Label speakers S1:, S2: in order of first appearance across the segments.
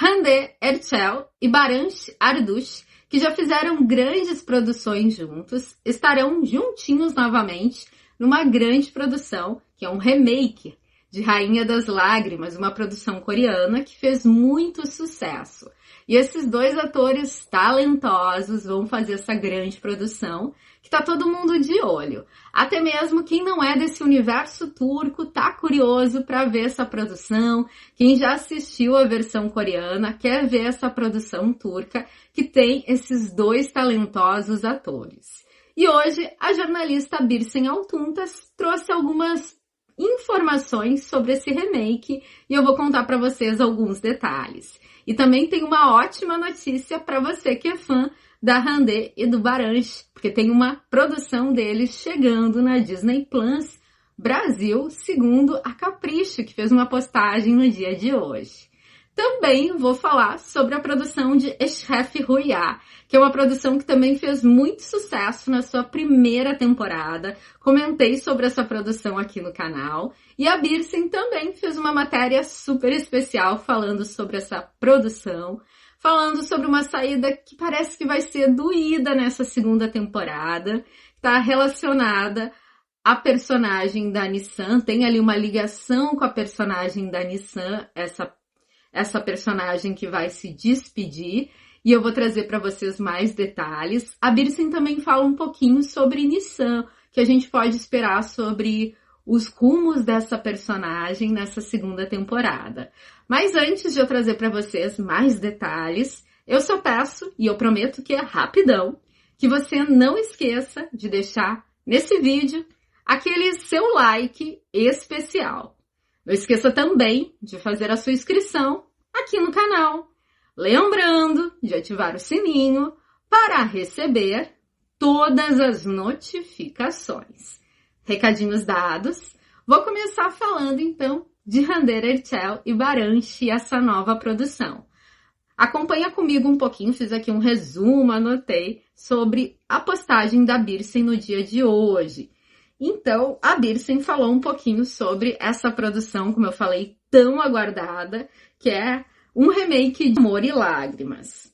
S1: Hande Erçel e Barış Arduç, que já fizeram grandes produções juntos, estarão juntinhos novamente numa grande produção, que é um remake de Rainha das Lágrimas, uma produção coreana que fez muito sucesso. E esses dois atores talentosos vão fazer essa grande produção, que tá todo mundo de olho. Até mesmo quem não é desse universo turco tá curioso para ver essa produção. Quem já assistiu a versão coreana quer ver essa produção turca, que tem esses dois talentosos atores. E hoje a jornalista Birsen Altuntas trouxe algumas informações sobre esse remake e eu vou contar para vocês alguns detalhes. E também tem uma ótima notícia para você que é fã da Hande e do Barış, porque tem uma produção deles chegando na Disney Plus Brasil, segundo a Capricho, que fez uma postagem no dia de hoje. Também vou falar sobre a produção de Eşref Rüya, que é uma produção que também fez muito sucesso na sua primeira temporada. Comentei sobre essa produção aqui no canal. E a Birsen também fez uma matéria super especial falando sobre essa produção, falando sobre uma saída que parece que vai ser doída nessa segunda temporada, está relacionada à personagem da Nissan, tem ali uma ligação com a personagem da Nissan, essa personagem que vai se despedir, e eu vou trazer para vocês mais detalhes. A Birsen também fala um pouquinho sobre Nissan, que a gente pode esperar sobre os rumos dessa personagem nessa segunda temporada. Mas antes de eu trazer para vocês mais detalhes, eu só peço, e eu prometo que é rapidão, que você não esqueça de deixar nesse vídeo aquele seu like especial. Não esqueça também de fazer a sua inscrição aqui no canal. Lembrando de ativar o sininho para receber todas as notificações. Recadinhos dados, vou começar falando então de Hande Erçel e Barış e essa nova produção. Acompanha comigo um pouquinho, fiz aqui um resumo, anotei sobre a postagem da Birsen no dia de hoje. Então, a Birsen falou um pouquinho sobre essa produção, como eu falei, tão aguardada, que é um remake de Amor e Lágrimas.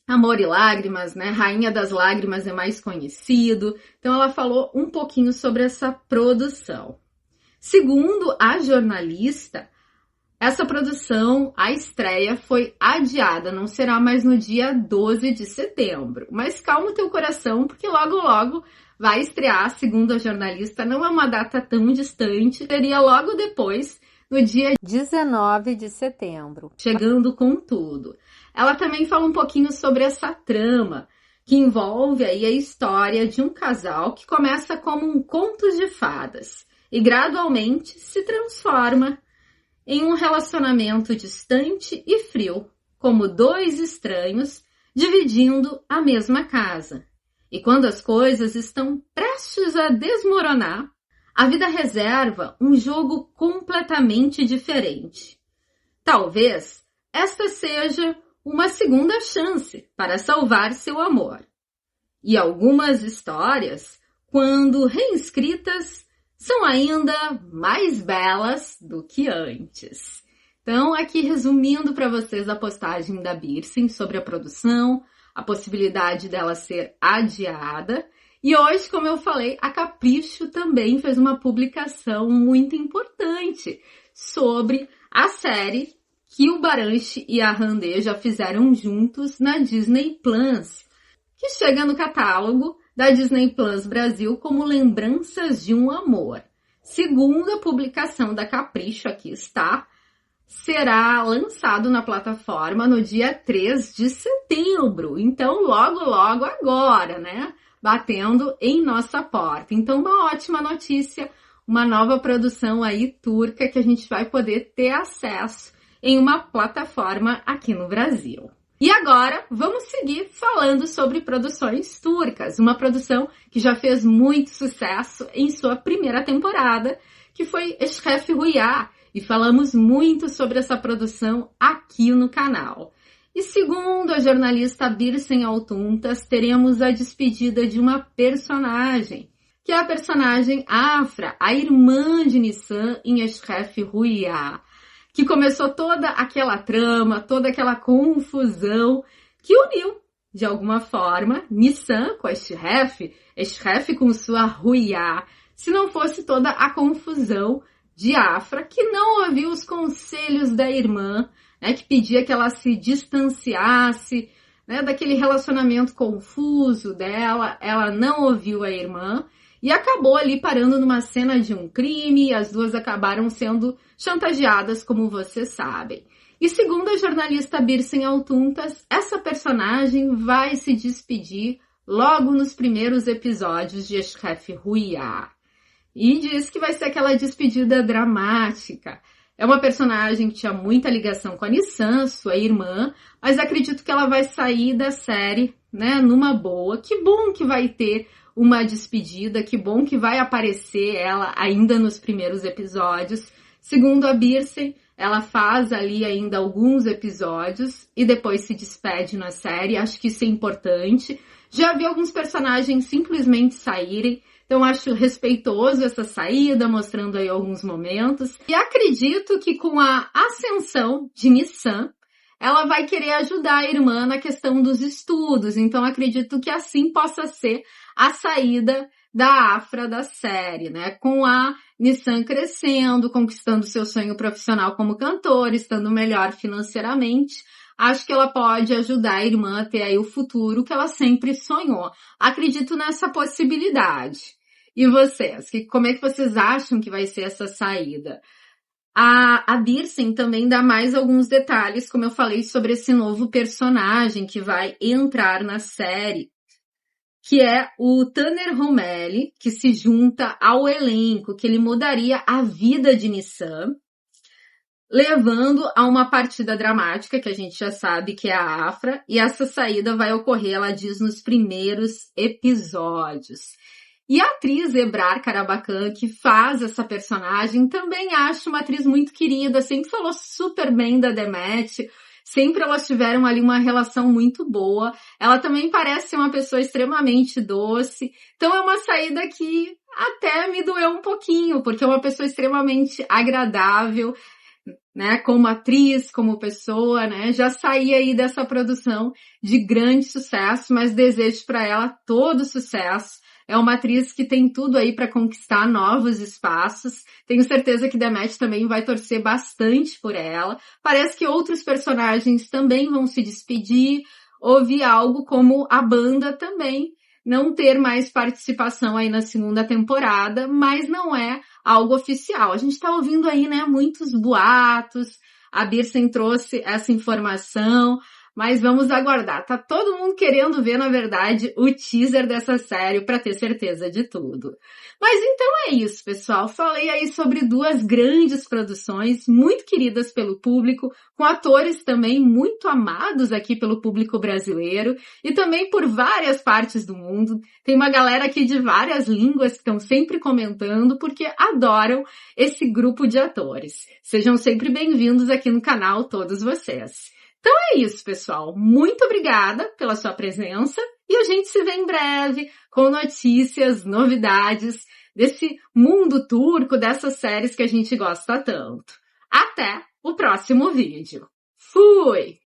S1: Amor e Lágrimas, né? Rainha das Lágrimas é mais conhecido. Então, ela falou um pouquinho sobre essa produção. Segundo a jornalista, essa produção, a estreia foi adiada, não será mais no dia 12 de setembro. Mas calma o teu coração, porque logo, logo vai estrear, segundo a jornalista, não é uma data tão distante, seria logo depois, no dia 19 de setembro, chegando com tudo. Ela também fala um pouquinho sobre essa trama, que envolve aí a história de um casal que começa como um conto de fadas e gradualmente se transforma em um relacionamento distante e frio, como dois estranhos dividindo a mesma casa. E quando as coisas estão prestes a desmoronar, a vida reserva um jogo completamente diferente. Talvez esta seja uma segunda chance para salvar seu amor. E algumas histórias, quando reescritas, são ainda mais belas do que antes. Então, aqui resumindo para vocês a postagem da Birsen sobre a produção, a possibilidade dela ser adiada. E hoje, como eu falei, a Capricho também fez uma publicação muito importante sobre a série que o Barış e a Hande já fizeram juntos na Disney Plus, que chega no catálogo da Disney Plus Brasil como Lembranças de um Amor. Segundo a publicação da Capricho, aqui está, será lançado na plataforma no dia 3 de setembro. Então, logo, logo agora, né? Batendo em nossa porta. Então, uma ótima notícia, uma nova produção aí turca que a gente vai poder ter acesso em uma plataforma aqui no Brasil. E agora, vamos seguir falando sobre produções turcas. Uma produção que já fez muito sucesso em sua primeira temporada, que foi Eşref Rüya. E falamos muito sobre essa produção aqui no canal. E segundo a jornalista Birsen Altuntas, teremos a despedida de uma personagem, que é a personagem Afra, a irmã de Nisan em Eşref Rüya. que começou toda aquela trama, toda aquela confusão que uniu, de alguma forma, Nissan com a Eshref com sua Ruiá, se não fosse toda a confusão de Afra, que não ouviu os conselhos da irmã, né, que pedia que ela se distanciasse, né, daquele relacionamento confuso dela. Ela não ouviu a irmã e acabou ali parando numa cena de um crime, e as duas acabaram sendo chantageadas, como vocês sabem. E segundo a jornalista Birsen Altuntas, essa personagem vai se despedir logo nos primeiros episódios de Eshref Ruiá. E diz que vai ser aquela despedida dramática. É uma personagem que tinha muita ligação com a Nissan, sua irmã, mas acredito que ela vai sair da série, né, numa boa. Que bom que vai ter uma despedida, que bom que vai aparecer ela ainda nos primeiros episódios. Segundo a Birsen, ela faz ali ainda alguns episódios e depois se despede na série. Acho que isso é importante. Já vi alguns personagens simplesmente saírem. Então, acho respeitoso essa saída, mostrando aí alguns momentos. E acredito que com a ascensão de Nissan, ela vai querer ajudar a irmã na questão dos estudos. Então, acredito que assim possa ser a saída da Afra da série, né? Com a Nissan crescendo, conquistando seu sonho profissional como cantora, estando melhor financeiramente. Acho que ela pode ajudar a irmã a ter aí o futuro que ela sempre sonhou. Acredito nessa possibilidade. E vocês? Como é que vocês acham que vai ser essa saída? A Birsen também dá mais alguns detalhes, como eu falei, sobre esse novo personagem que vai entrar na série, que é o Tanner Romelli, que se junta ao elenco, que ele mudaria a vida de Nissan, levando a uma partida dramática, que a gente já sabe que é a Afra, e essa saída vai ocorrer, ela diz, nos primeiros episódios. E a atriz Ebrar Karabacan, que faz essa personagem, também acho uma atriz muito querida, sempre falou super bem da Demet, sempre elas tiveram ali uma relação muito boa. Ela também parece ser uma pessoa extremamente doce, então é uma saída que até me doeu um pouquinho, porque é uma pessoa extremamente agradável, né, como atriz, como pessoa, né, já saí aí dessa produção de grande sucesso, mas desejo para ela todo sucesso. É uma atriz que tem tudo aí para conquistar novos espaços. Tenho certeza que Demet também vai torcer bastante por ela. Parece que outros personagens também vão se despedir. Ouvi algo como a banda também não ter mais participação aí na segunda temporada, mas não é algo oficial. A gente está ouvindo aí, né, muitos boatos. A Birsen trouxe essa informação. Mas vamos aguardar. Tá todo mundo querendo ver, na verdade, o teaser dessa série para ter certeza de tudo. Mas então é isso, pessoal. Falei aí sobre duas grandes produções, muito queridas pelo público, com atores também muito amados aqui pelo público brasileiro e também por várias partes do mundo. Tem uma galera aqui de várias línguas que estão sempre comentando porque adoram esse grupo de atores. Sejam sempre bem-vindos aqui no canal, todos vocês. Então é isso, pessoal. Muito obrigada pela sua presença e a gente se vê em breve com notícias, novidades desse mundo turco, dessas séries que a gente gosta tanto. Até o próximo vídeo. Fui!